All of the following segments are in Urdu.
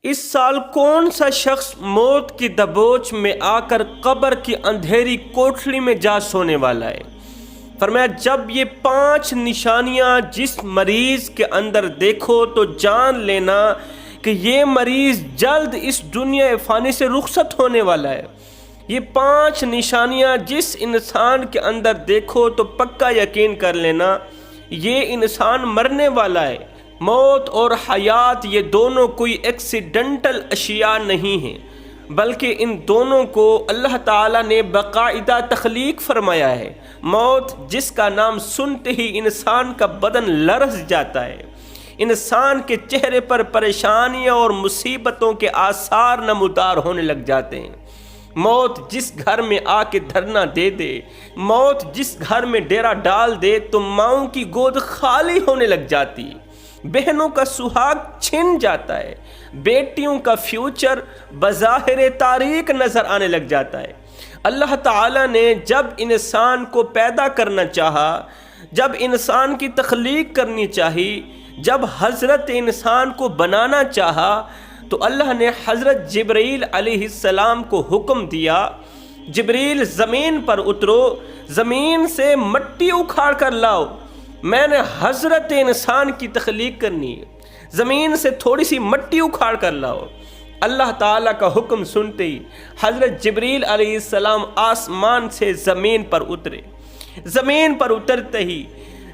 اس سال کون سا شخص موت کی دبوچ میں آ کر قبر کی اندھیری کوٹھلی میں جا سونے والا ہے؟ فرمایا جب یہ 5 نشانیاں جس مریض کے اندر دیکھو تو جان لینا کہ یہ مریض جلد اس دنیا فانی سے رخصت ہونے والا ہے۔ یہ 5 نشانیاں جس انسان کے اندر دیکھو تو پکا یقین کر لینا یہ انسان مرنے والا ہے۔ موت اور حیات یہ دونوں کوئی ایکسیڈنٹل اشیاء نہیں ہیں، بلکہ ان دونوں کو اللہ تعالیٰ نے باقاعدہ تخلیق فرمایا ہے۔ موت جس کا نام سنتے ہی انسان کا بدن لرز جاتا ہے، انسان کے چہرے پر پریشانیاں اور مصیبتوں کے آثار نمودار ہونے لگ جاتے ہیں۔ موت جس گھر میں آ کے دھرنا دے دے، موت جس گھر میں ڈیرا ڈال دے تو ماؤں کی گود خالی ہونے لگ جاتی، بہنوں کا سہاگ چھن جاتا ہے، بیٹیوں کا فیوچر بظاہر تاریک نظر آنے لگ جاتا ہے۔ اللہ تعالیٰ نے جب انسان کو پیدا کرنا چاہا، جب انسان کی تخلیق کرنی چاہی، جب حضرت انسان کو بنانا چاہا تو اللہ نے حضرت جبرائیل علیہ السلام کو حکم دیا، جبرائیل زمین پر اترو، زمین سے مٹی اکھاڑ کر لاؤ، میں نے حضرت انسان کی تخلیق کرنی ہے، زمین سے تھوڑی سی مٹی اکھاڑ کر لاؤ۔ اللہ تعالیٰ کا حکم سنتے ہی حضرت جبرائیل علیہ السلام آسمان سے زمین پر اترے۔ زمین پر اترتے ہی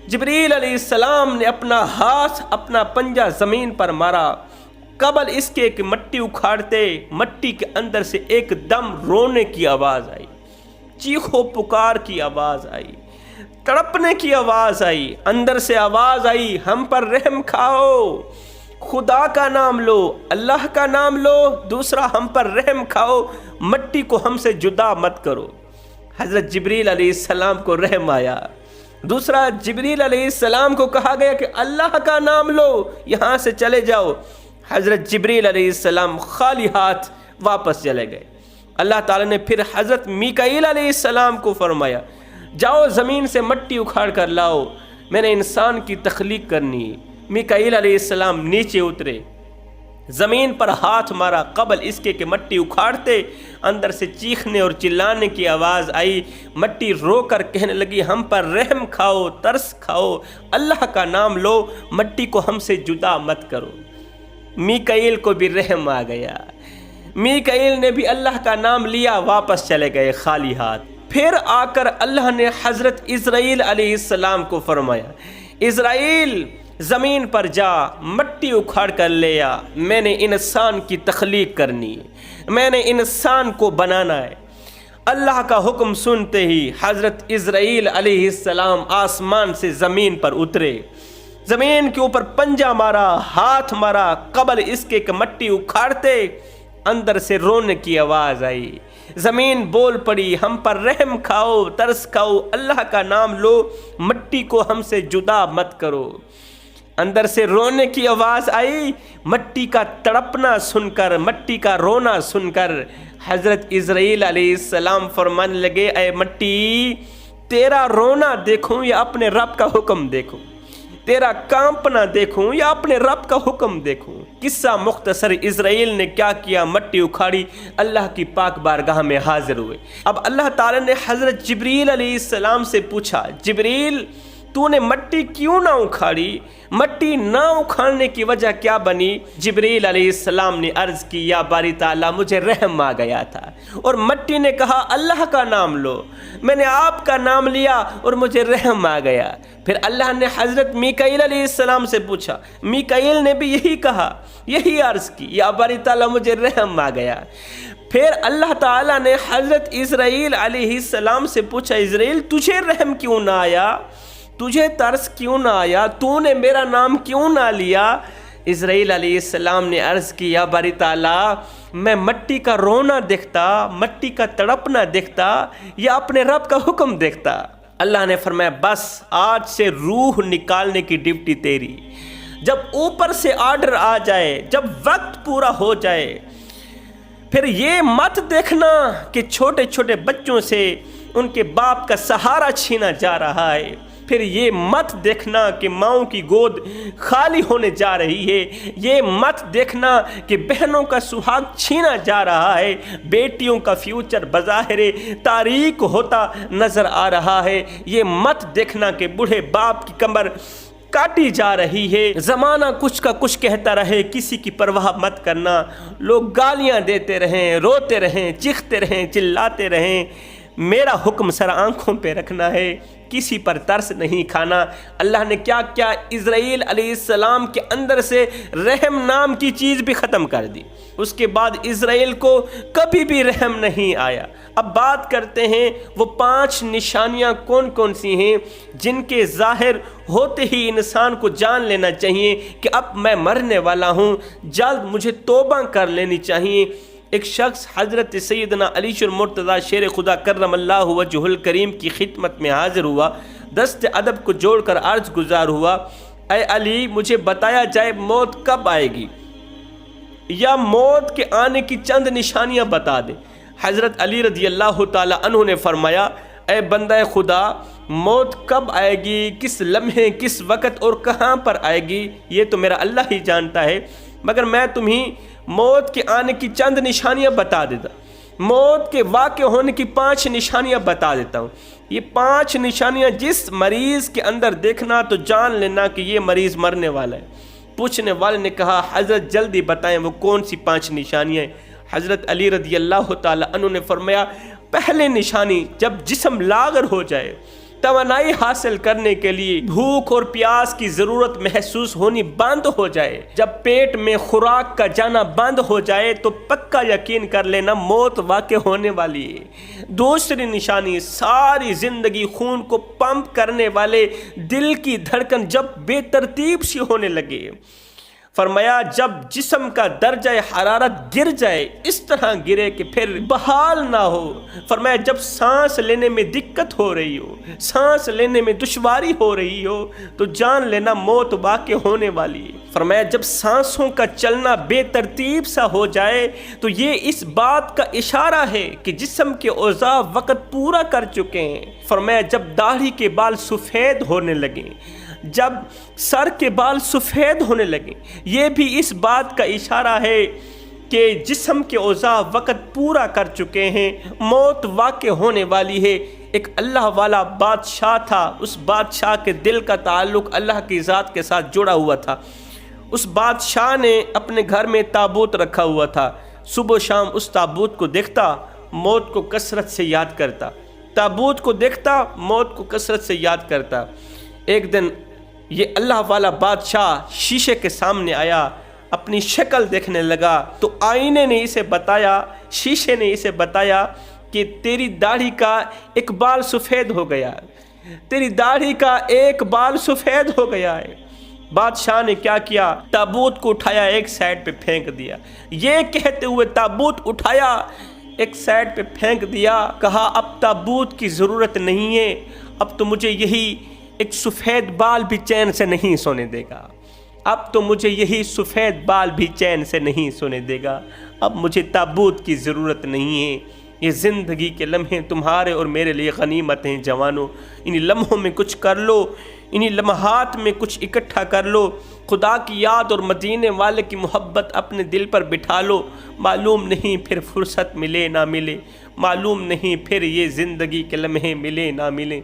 جبرائیل علیہ السلام نے اپنا ہاتھ، اپنا پنجہ زمین پر مارا، قبل اس کے کہ مٹی اکھاڑتے مٹی کے اندر سے ایک دم رونے کی آواز آئی، چیخو پکار کی آواز آئی، تڑپنے کی آواز آئی، اندر سے آواز آئی، ہم پر رحم کھاؤ، خدا کا نام لو، اللہ کا نام لو، دوسرا ہم پر رحم کھاؤ، مٹی کو ہم سے جدا مت کرو۔ حضرت جبرائیل علیہ السلام کو رحم آیا۔ دوسرا جبرائیل علیہ السلام کو کہا گیا کہ اللہ کا نام لو، یہاں سے چلے جاؤ۔ حضرت جبرائیل علیہ السلام خالی ہاتھ واپس چلے گئے۔ اللہ تعالیٰ نے پھر حضرت میکائیل علیہ السلام کو فرمایا جاؤ زمین سے مٹی اکھاڑ کر لاؤ، میں نے انسان کی تخلیق کرنی ہے۔ میکائیل علیہ السلام نیچے اترے، زمین پر ہاتھ مارا، قبل اس کے کہ مٹی اکھاڑتے اندر سے چیخنے اور چلانے کی آواز آئی، مٹی رو کر کہنے لگی ہم پر رحم کھاؤ، ترس کھاؤ، اللہ کا نام لو، مٹی کو ہم سے جدا مت کرو۔ میکائیل کو بھی رحم آ گیا، میکائیل نے بھی اللہ کا نام لیا، واپس چلے گئے خالی ہاتھ۔ پھر آ کر اللہ نے حضرت اسرائیل علیہ السلام کو فرمایا اسرائیل زمین پر جا، مٹی اکھاڑ کر لے آ، میں نے انسان کی تخلیق کرنی ہے، میں نے انسان کو بنانا ہے۔ اللہ کا حکم سنتے ہی حضرت اسرائیل علیہ السلام آسمان سے زمین پر اترے، زمین کے اوپر پنجہ مارا، ہاتھ مارا، قبل اس کے کہ مٹی اکھاڑتے اندر سے رونے کی آواز آئی، زمین بول پڑی ہم پر رحم کھاؤ، ترس کھاؤ، اللہ کا نام لو، مٹی کو ہم سے جدا مت کرو۔ اندر سے رونے کی آواز آئی، مٹی کا تڑپنا سن کر، مٹی کا رونا سن کر حضرت اسرائیل علیہ السلام فرمانے لگے اے مٹی، تیرا رونا دیکھوں یا اپنے رب کا حکم دیکھوں، تیرا کانپنا دیکھوں یا اپنے رب کا حکم دیکھوں۔ قصہ مختصر، اسرائیل نے کیا کیا، مٹی اکھاڑی، اللہ کی پاک بارگاہ میں حاضر ہوئے۔ اب اللہ تعالیٰ نے حضرت جبرائیل علیہ السلام سے پوچھا جبرائیل تو نے مٹی کیوں نہ اکھاڑی، مٹی نہ اکھاڑنے کی وجہ کیا بنی؟ جبرائیل علیہ السلام نے عرض کی یا باری تعالیٰ مجھے رحم آ گیا تھا، اور مٹی نے کہا اللہ کا نام لو، میں نے آپ کا نام لیا اور مجھے رحم آ گیا۔ پھر اللہ نے حضرت میکائیل علیہ السلام سے پوچھا، میکائیل نے بھی یہی کہا، یہی عرض کی یا باری تعالیٰ مجھے رحم آ گیا۔ پھر اللہ تعالیٰ نے حضرت اسرائیل علیہ السلام سے پوچھا اسرائیل تجھے رحم کیوں نہ آیا، تجھے ترس کیوں نہ آیا، تو نے میرا نام کیوں نہ لیا؟ اسرائیل علیہ السلام نے عرض کی یا باری تعالیٰ میں مٹی کا رونا دیکھتا، مٹی کا تڑپنا دیکھتا یا اپنے رب کا حکم دیکھتا؟ اللہ نے فرمایا بس آج سے روح نکالنے کی ڈیوٹی تیری، جب اوپر سے آرڈر آ جائے، جب وقت پورا ہو جائے، پھر یہ مت دیکھنا کہ چھوٹے چھوٹے بچوں سے ان کے باپ کا سہارا چھینا جا رہا ہے، پھر یہ مت دیکھنا کہ ماؤں کی گود خالی ہونے جا رہی ہے، یہ مت دیکھنا کہ بہنوں کا سہاگ چھینا جا رہا ہے، بیٹیوں کا فیوچر بظاہر تاریک ہوتا نظر آ رہا ہے، یہ مت دیکھنا کہ بوڑھے باپ کی کمر کاٹی جا رہی ہے، زمانہ کچھ کا کچھ کہتا رہے، کسی کی پرواہ مت کرنا، لوگ گالیاں دیتے رہیں، روتے رہیں، چیختے رہیں، چلاتے رہیں، میرا حکم سر آنکھوں پہ رکھنا ہے، کسی پر ترس نہیں کھانا۔ اللہ نے کیا کیا، اسرائیل علیہ السلام کے اندر سے رحم نام کی چیز بھی ختم کر دی، اس کے بعد اسرائیل کو کبھی بھی رحم نہیں آیا۔ اب بات کرتے ہیں وہ 5 نشانیاں کون کون سی ہیں جن کے ظاہر ہوتے ہی انسان کو جان لینا چاہیے کہ اب میں مرنے والا ہوں، جلد مجھے توبہ کر لینی چاہیے۔ ایک شخص حضرت سیدنا علی المرتضیٰ شیر خدا کرم اللہ وجہ الکریم کی خدمت میں حاضر ہوا، دست ادب کو جوڑ کر عرض گزار ہوا، اے علی مجھے بتایا جائے موت کب آئے گی، یا موت کے آنے کی چند نشانیاں بتا دیں۔ حضرت علی رضی اللہ تعالی عنہ نے فرمایا، اے بندہ خدا، موت کب آئے گی، کس لمحے، کس وقت اور کہاں پر آئے گی، یہ تو میرا اللہ ہی جانتا ہے، مگر میں تمہیں موت کے آنے کی چند نشانیاں بتا دیتا، موت کے واقع ہونے کی 5 نشانیاں بتا دیتا ہوں۔ یہ 5 نشانیاں جس مریض کے اندر دیکھنا تو جان لینا کہ یہ مریض مرنے والا ہے۔ پوچھنے والے نے کہا، حضرت جلدی بتائیں وہ کون سی 5 نشانیاں ہیں۔ حضرت علی رضی اللہ تعالی عنہ نے فرمایا، پہلے نشانی، جب جسم لاغر ہو جائے، توانائی حاصل کرنے کے لیے بھوک اور پیاس کی ضرورت محسوس ہونی بند ہو جائے، جب پیٹ میں خوراک کا جانا بند ہو جائے تو پکا یقین کر لینا موت واقع ہونے والی ہے۔ دوسری نشانی، ساری زندگی خون کو پمپ کرنے والے دل کی دھڑکن جب بے ترتیب سی ہونے لگے، فرمایا جب جسم کا درجہ حرارت گر جائے، اس طرح گرے کہ پھر بحال نہ ہو، فرمایا جب سانس لینے میں دقت ہو رہی ہو، سانس لینے میں دشواری ہو رہی ہو تو جان لینا موت واقع ہونے والی ہے۔ فرمایا جب سانسوں کا چلنا بے ترتیب سا ہو جائے تو یہ اس بات کا اشارہ ہے کہ جسم کے اعضاء وقت پورا کر چکے ہیں۔ فرمایا جب داڑھی کے بال سفید ہونے لگیں، جب سر کے بال سفید ہونے لگیں، یہ بھی اس بات کا اشارہ ہے کہ جسم کے اعضاء وقت پورا کر چکے ہیں، موت واقع ہونے والی ہے۔ ایک اللہ والا بادشاہ تھا، اس بادشاہ کے دل کا تعلق اللہ کی ذات کے ساتھ جڑا ہوا تھا۔ اس بادشاہ نے اپنے گھر میں تابوت رکھا ہوا تھا، صبح و شام اس تابوت کو دیکھتا، موت کو کثرت سے یاد کرتا، تابوت کو دیکھتا، موت کو کثرت سے یاد کرتا۔ ایک دن یہ اللہ والا بادشاہ شیشے کے سامنے آیا، اپنی شکل دیکھنے لگا تو آئینے نے اسے بتایا، شیشے نے اسے بتایا کہ تیری داڑھی کا ایک بال سفید ہو گیا ہے، تیری داڑھی کا ایک بال سفید ہو گیا ہے۔ بادشاہ نے کیا کیا، تابوت کو اٹھایا ایک سائڈ پہ پھینک دیا، یہ کہتے ہوئے تابوت اٹھایا ایک سائڈ پہ پھینک دیا، کہا اب تابوت کی ضرورت نہیں ہے، اب تو مجھے یہی ایک سفید بال بھی چین سے نہیں سونے دے گا، اب تو مجھے یہی سفید بال بھی چین سے نہیں سونے دے گا، اب مجھے تابوت کی ضرورت نہیں ہے۔ یہ زندگی کے لمحے تمہارے اور میرے لیے غنیمت ہیں جوانوں، انہی لمحوں میں کچھ کر لو، انہی لمحات میں کچھ اکٹھا کر لو، خدا کی یاد اور مدینے والے کی محبت اپنے دل پر بٹھا لو، معلوم نہیں پھر فرصت ملے نہ ملے، معلوم نہیں پھر یہ زندگی کے لمحے ملے نہ ملے۔